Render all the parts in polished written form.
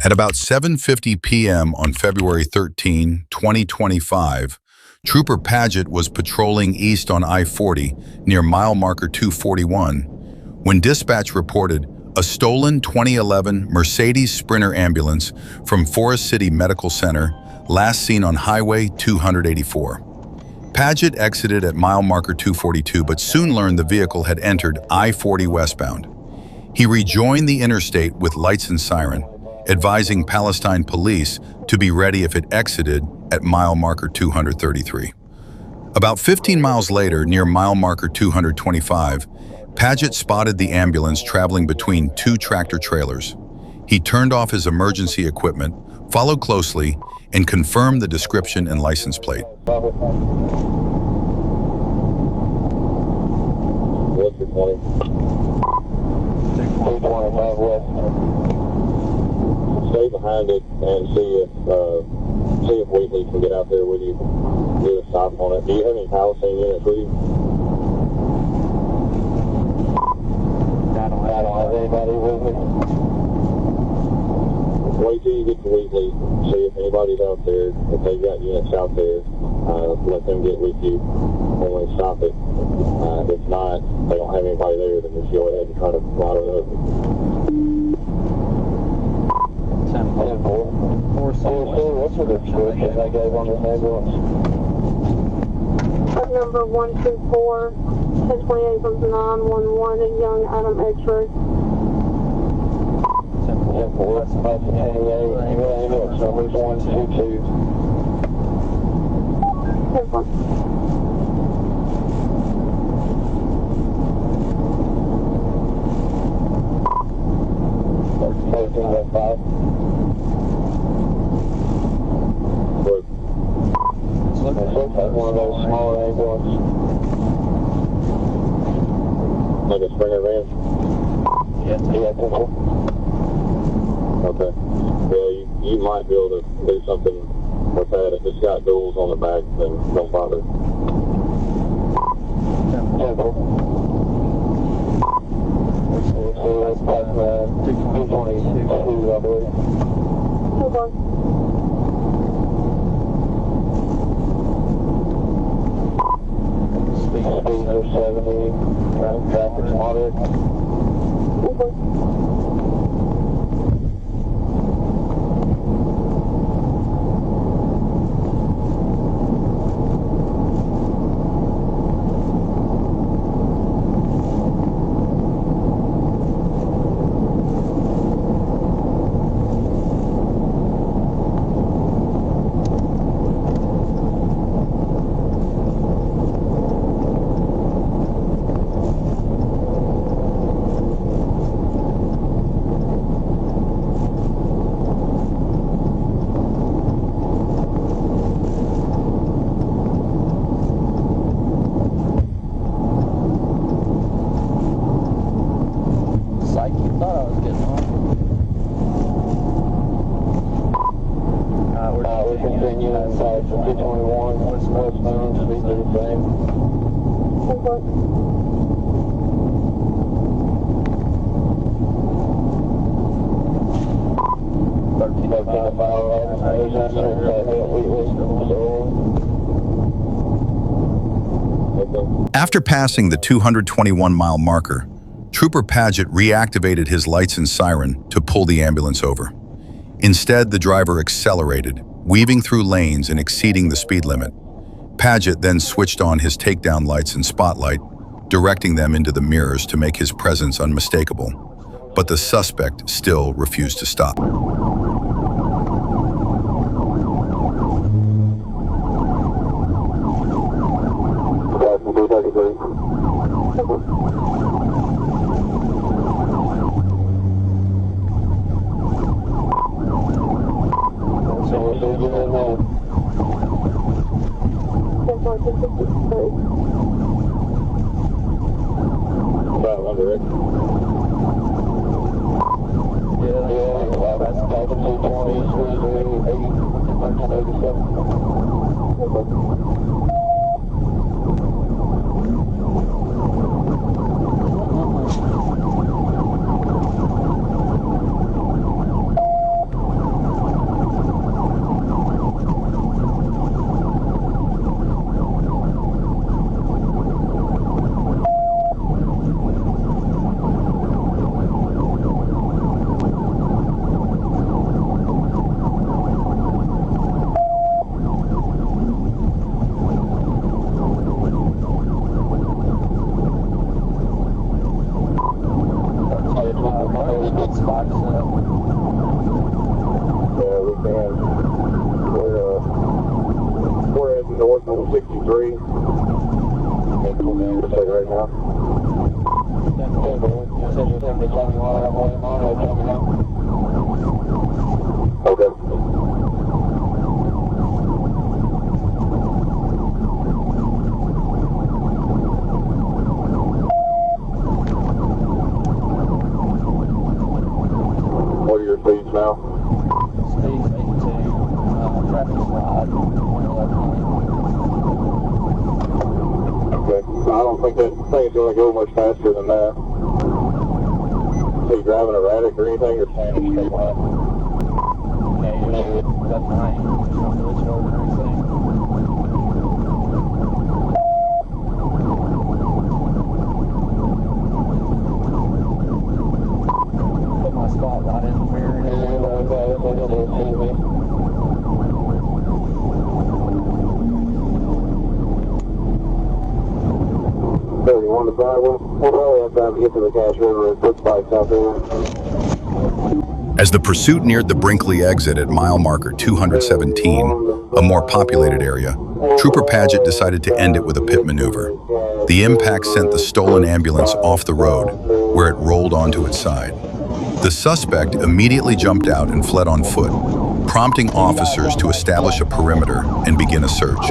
At about 7:50 p.m. on February 13, 2025, Trooper Paget was patrolling east on I-40 near mile marker 241 when dispatch reported a stolen 2011 Mercedes Sprinter ambulance from Forest City Medical Center, last seen on Highway 284. Paget exited at mile marker 242 but soon learned the vehicle had entered I-40 westbound. He rejoined the interstate with lights and siren, advising Palestine police to be ready if it exited at mile marker 233. About 15 miles later, near mile marker 225, Paget spotted the ambulance traveling between two tractor trailers. He turned off his emergency equipment, followed closely, and confirmed the description and license plate. What's your 20? 225 west. Stay behind it and see if Wheatley can get out there with you. Do a stop on it. Do you have any Palestine units with you? I don't have anybody with me. Wait till you get to Wheatley, see if anybody's out there. If they've got units out there, let them get with you when we stop it. If not, if they don't have anybody there, then just go ahead and try to ride it over. 10-4. What's the description they gave on this ambulance? Number 124, 1028 from 911, a young Adam X-ray. 10-4, that's about 10-8. Ambulance number's 122. 10-4. Looks like one of those smaller ambulances. Like a Springer van? Yeah. Okay. Yeah, you might be able to do something with that. If it's got duals on the back, then don't bother. 10-4. So that's about 222, I believe. 10-4. Speed of 70, traffic's moderate. We're continuing inside for 221, westbound, speed of the same. 1305. After passing the 221-mile marker, Trooper Paget reactivated his lights and siren to pull the ambulance over. Instead, the driver accelerated, weaving through lanes and exceeding the speed limit. Paget then switched on his takedown lights and spotlight, directing them into the mirrors to make his presence unmistakable. But the suspect still refused to stop. About under it. Yeah, that's type of 220, 387. 163. Just say right now. Okay. What are your speeds now? Speed 82. Traffic slide. 111. Okay. I don't think that thing's going to go much faster than that. Are you driving erratic or anything, or staying in a straight line? Okay, that's nice. Don't glitch over or anything. Put my spotlight in the mirror and everything. So you want to buy one? We'll probably have time to get to the Cache River and put bikes out there. As the pursuit neared the Brinkley exit at mile marker 217, a more populated area, Trooper Paget decided to end it with a pit maneuver. The impact sent the stolen ambulance off the road, where it rolled onto its side. The suspect immediately jumped out and fled on foot, prompting officers to establish a perimeter and begin a search.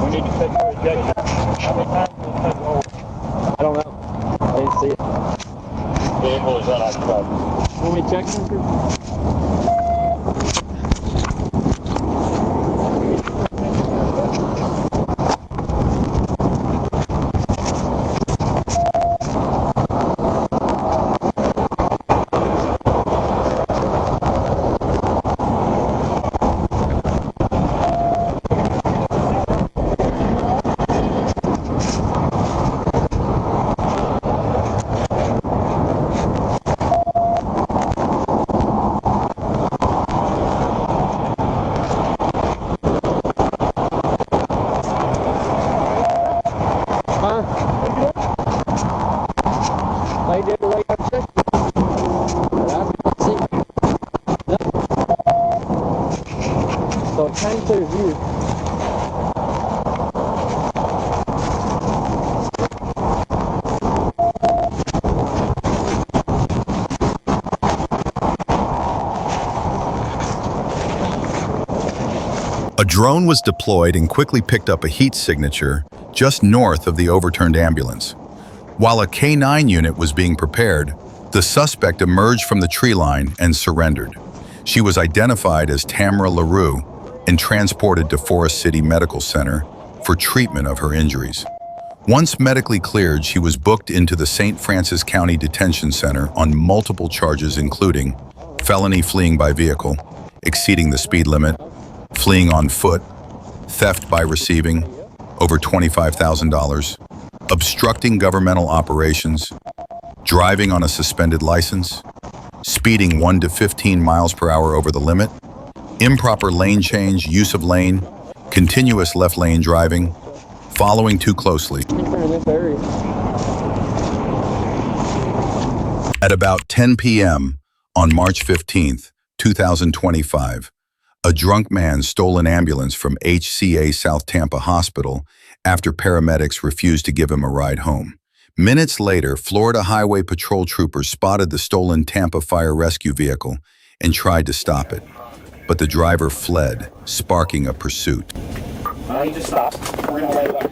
We need to take your ejection. How many times will it take hold? I don't know. I didn't see it. Vehicle is unoccupied. Want me to check something? They did the way I said. But I didn't see nothing. So it came to view. A drone was deployed and quickly picked up a heat signature just north of the overturned ambulance. While a K-9 unit was being prepared, the suspect emerged from the tree line and surrendered. She was identified as Tamara LaRue and transported to Forest City Medical Center for treatment of her injuries. Once medically cleared, she was booked into the St. Francis County Detention Center on multiple charges including felony fleeing by vehicle, exceeding the speed limit, fleeing on foot, theft by receiving, over $25,000, obstructing governmental operations, driving on a suspended license, speeding 1 to 15 miles per hour over the limit, improper lane change, use of lane, continuous left lane driving, following too closely. At about 10 p.m. on March 15th, 2025, a drunk man stole an ambulance from HCA South Tampa Hospital after paramedics refused to give him a ride home. Minutes later, Florida Highway Patrol troopers spotted the stolen Tampa fire rescue vehicle and tried to stop it, but the driver fled, sparking a pursuit. I need to stop. We're gonna wait up.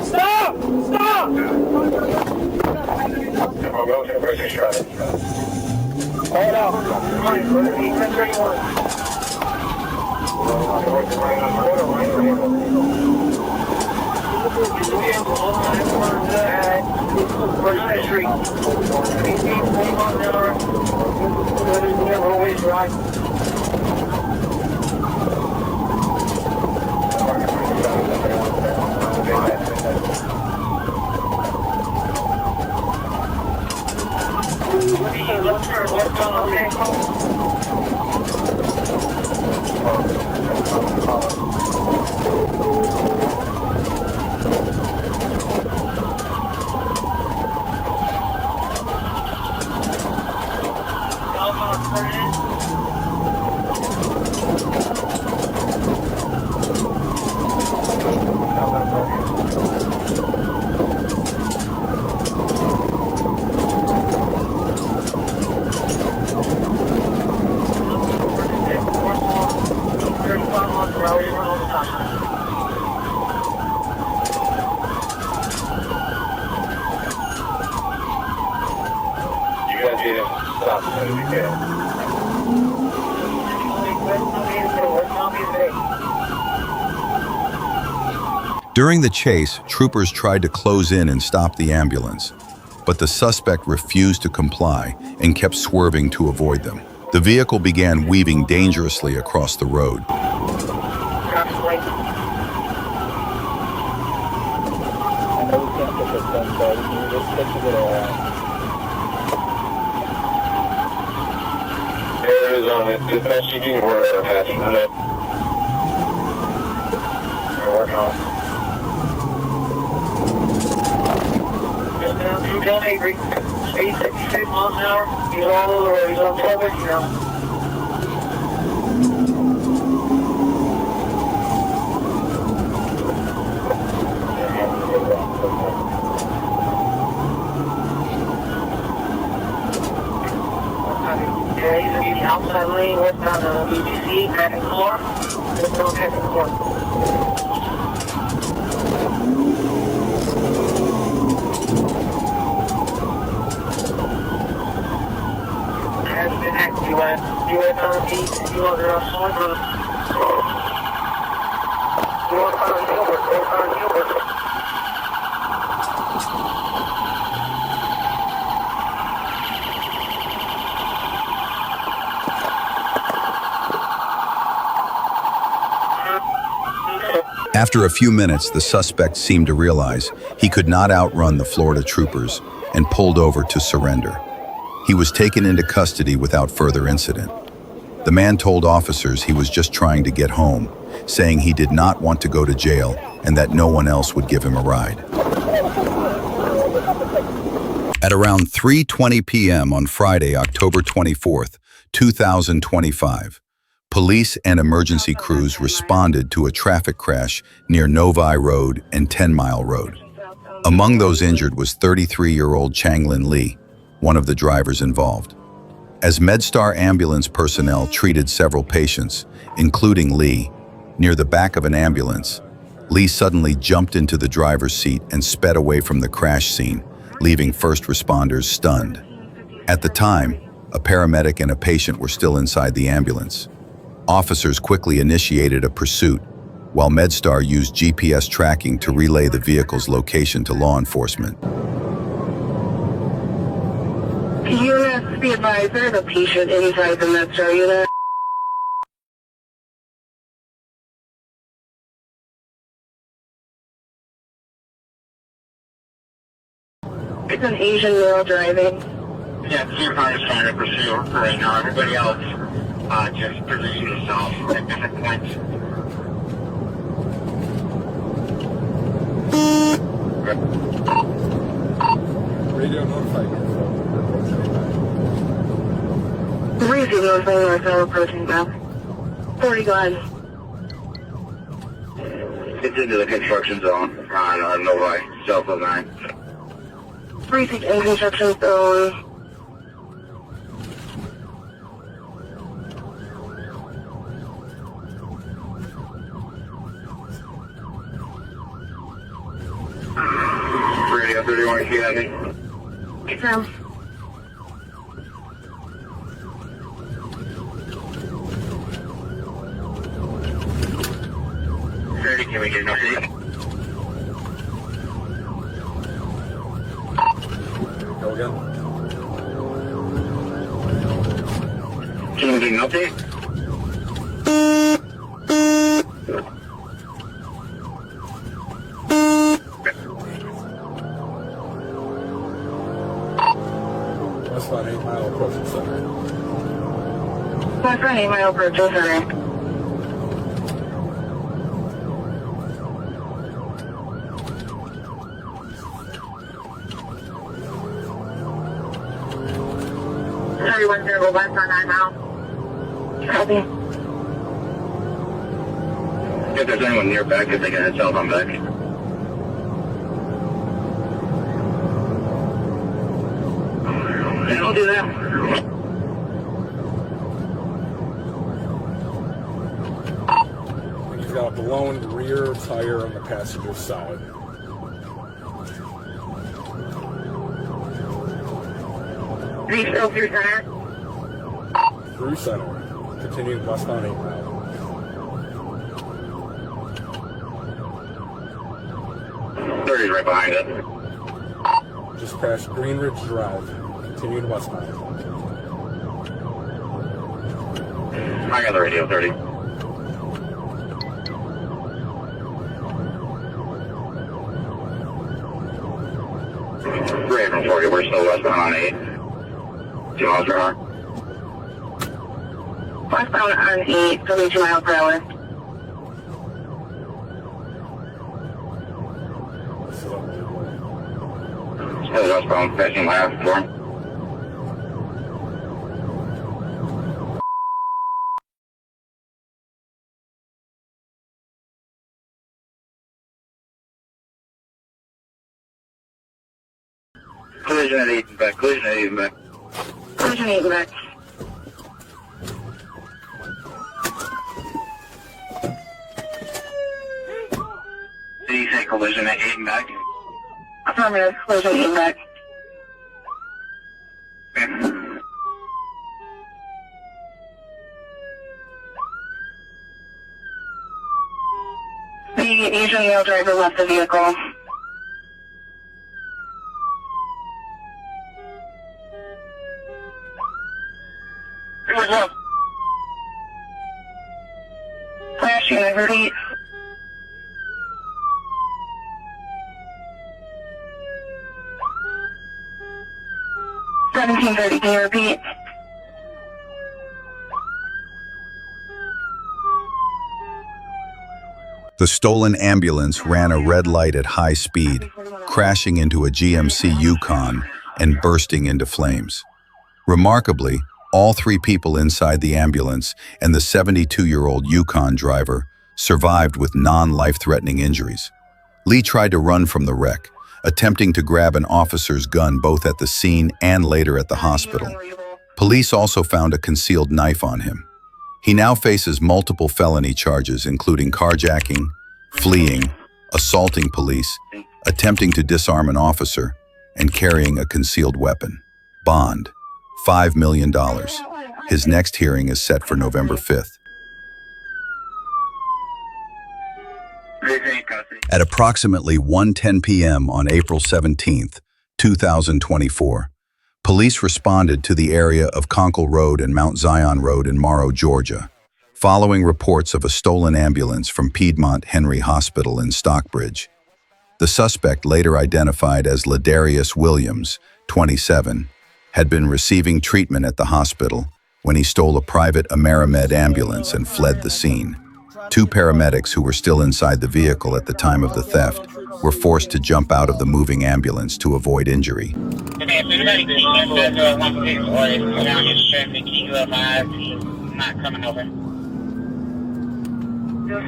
Stop! Stop! Hold on. You guys get him stop as soon as you can. During the chase, troopers tried to close in and stop the ambulance, but the suspect refused to comply and kept swerving to avoid them. The vehicle began weaving dangerously across the road. I know we can't get this done, so we can just take the video out. Arizona, dispatch, you can work on that. We're working on it. Just down 210 speed 66 miles an hour. He's all over the road. He's on public, you know. Yeah, he's in the outside lane, westbound BTC, traffic floor. There's no traffic floor. Has been active. You want to someone for the... You want to find Gilbert. Go find Gilbert. After a few minutes, the suspect seemed to realize he could not outrun the Florida troopers and pulled over to surrender. He was taken into custody without further incident. The man told officers he was just trying to get home, saying he did not want to go to jail and that no one else would give him a ride. At around 3:20 p.m. on Friday, October 24th, 2025, police and emergency crews responded to a traffic crash near Novi Road and 10 Mile Road. Among those injured was 33-year-old Changlin Lee, one of the drivers involved. As MedStar ambulance personnel treated several patients, including Lee, near the back of an ambulance, Lee suddenly jumped into the driver's seat and sped away from the crash scene, leaving first responders stunned. At the time, a paramedic and a patient were still inside the ambulance. Officers quickly initiated a pursuit, while MedStar used GPS tracking to relay the vehicle's location to law enforcement. Units, be advised, there's a patient inside the MedStar unit. It's an Asian male driving. Yeah, your car is trying to pursue right now. Everybody else, just position yourself at different points. Radio notified. Receive notifying ourselves approaching back. 40 glide. It's into the construction zone on Novi, south of 9. Receive in construction zone. Radio 31, if you have me. Confirm. Can we get an update? Go again. Can we get an update? Westbound 8 Mile approaching center. My friend, 8 Mile approach, center. 31 west on 9 mile. Copy. If there's anyone near back, if they can head south on back. I'll do that. You've got a blown rear tire on the passenger side. Are you still through center? Through center. Continuing westbound 8 mile. 30's right behind it. Just past Green Ridge Drive. Continuing westbound. I got the radio, 30. Great from 40, we're still westbound on 8. 2 miles per hour. Westbound on 8, 32 miles per hour. Still westbound, passing left for him. Collision at 8 and back, collision at 8 and back. Collision 8 back. Did you say collision at 8 and back? Affirmative, collision 8 back. Okay. The Asian male driver left the vehicle. What's up? Flash unit, 38. Can you repeat? The stolen ambulance ran a red light at high speed, crashing into a GMC Yukon and bursting into flames. Remarkably, all 3 people inside the ambulance and the 72-year-old Yukon driver survived with non-life-threatening injuries. Lee tried to run from the wreck, attempting to grab an officer's gun both at the scene and later at the hospital. Police also found a concealed knife on him. He now faces multiple felony charges, including carjacking, fleeing, assaulting police, attempting to disarm an officer, and carrying a concealed weapon. Bond, $5 million. His next hearing is set for November 5th. At approximately 1:10 p.m. on April 17, 2024, police responded to the area of Conkle Road and Mount Zion Road in Morrow, Georgia, following reports of a stolen ambulance from Piedmont Henry Hospital in Stockbridge. The suspect, later identified as Ladarius Williams, 27, had been receiving treatment at the hospital when he stole a private Amerimed ambulance and fled the scene. 2 paramedics who were still inside the vehicle at the time of the theft were forced to jump out of the moving ambulance to avoid injury. Still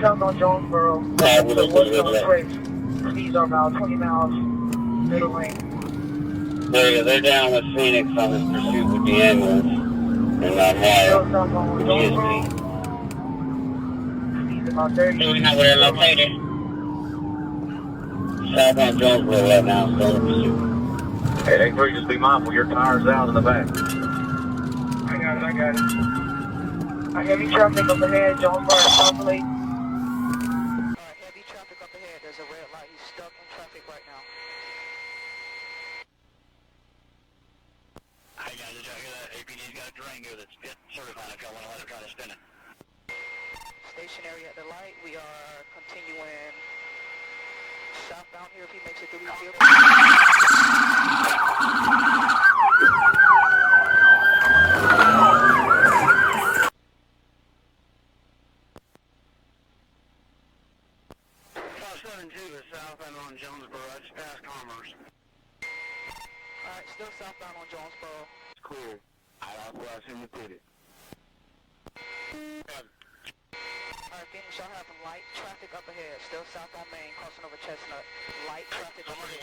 south on Jonesboro. Speeds are about 20 miles. Middle lane. They're down with Phoenix on this pursuit with the ambulance. And Still south on Jonesboro. About 30. Do we know where they're located? South on Jonesboro right now, still in pursuit. Hey, they three, just be mindful, your tire's out in the back. I got it. I heavy traffic up ahead, Jonesboro, South Lake. Heavy traffic up ahead, there's a red light, he's stuck in traffic right now. Hey guys, did y'all hear that? APD's got a Durango that's fit certified if y'all want to let it try to spin it. Stationary at the light, we are continuing southbound here if he makes it through the field. Is southbound on Jonesboro, just past Commerce. Alright, still southbound on Jonesboro. It's clear. I'll send you to it. Alright, Phoenix, y'all have light traffic up ahead. Still south on Main, crossing over Chestnut. Light traffic up ahead.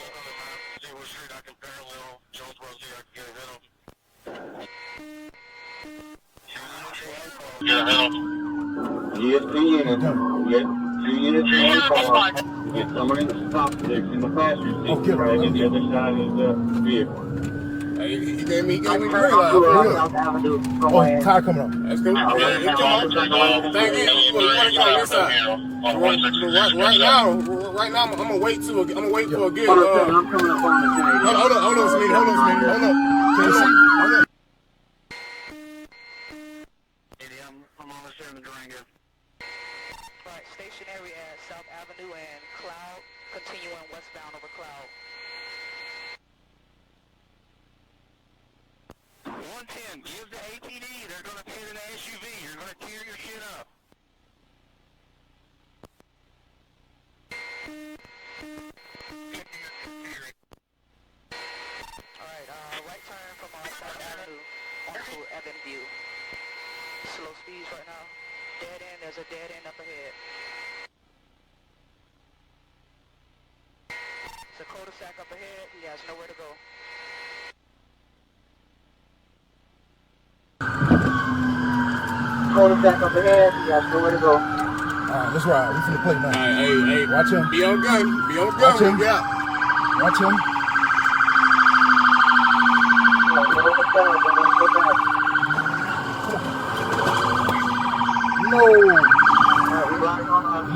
See what street I can parallel. Jonesboro, see I can get ahead of. Get ahead of. Yes, 2 units. Get 2 units in the car. Get someone in the top six in the passenger seat. Oh, get right at the other side of the vehicle. Hey, he gave me green light. South Avenue, go Oh, ahead. car coming up. That's cool. Yeah, it's on. Thank you. You want to go on this side? Right now, I'm gonna wait for a good. I'm coming up on the side. Hold on, Smitty. Hold on. Can you see? Hold on. I'm on the 7 Durango. Alright, stationary at South Avenue and Cloud, continuing westbound over Cloud. 110, give the APD. They're going to tear the SUV. You're going to tear your shit up. Alright, right turn from South Avenue onto Evan View. Slow speeds right now. Dead end, there's a dead end up ahead. It's a cul-de-sac up ahead, he has nowhere to go. Cul-de-sac up ahead, he has nowhere to go. Alright, let's ride. We finna play now. Hey, Watch him. be on gun. Watch him. Yeah. Watch him.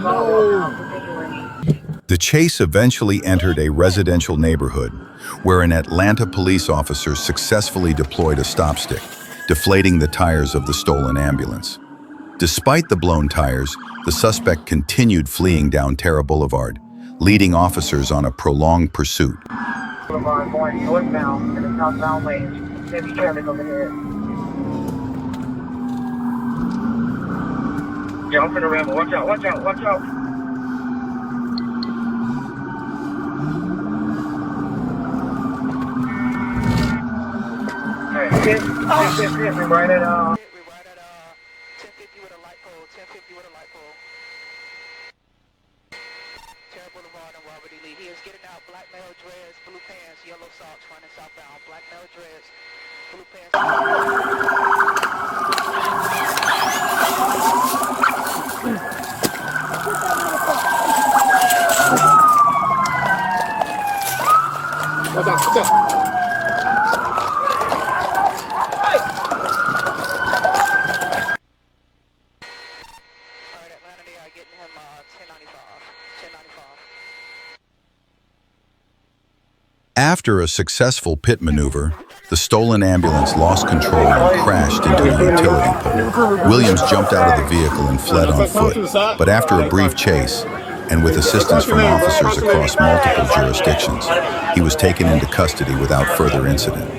No. The chase eventually entered a residential neighborhood where an Atlanta police officer successfully deployed a stop stick, deflating the tires of the stolen ambulance. Despite the blown tires, the suspect continued fleeing down Terra Boulevard, leading officers on a prolonged pursuit. Boulevard going northbound in the southbound lane. Heavy traffic over here. Jump in the rebel. Watch out, watch out, watch out. Hit me right at 1050 with a light pole, 1050 with a light pole. Terra Boulevard and Robert E. Lee. He is getting out black male dreads, blue pants, yellow socks, running southbound. Black male dreads, blue pants. What's up? Alright, Atlanta, they are getting him 1095. After a successful pit maneuver, the stolen ambulance lost control and crashed into a utility pole. Williams jumped out of the vehicle and fled on foot, but after a brief chase, and with assistance from officers across multiple jurisdictions, he was taken into custody without further incident.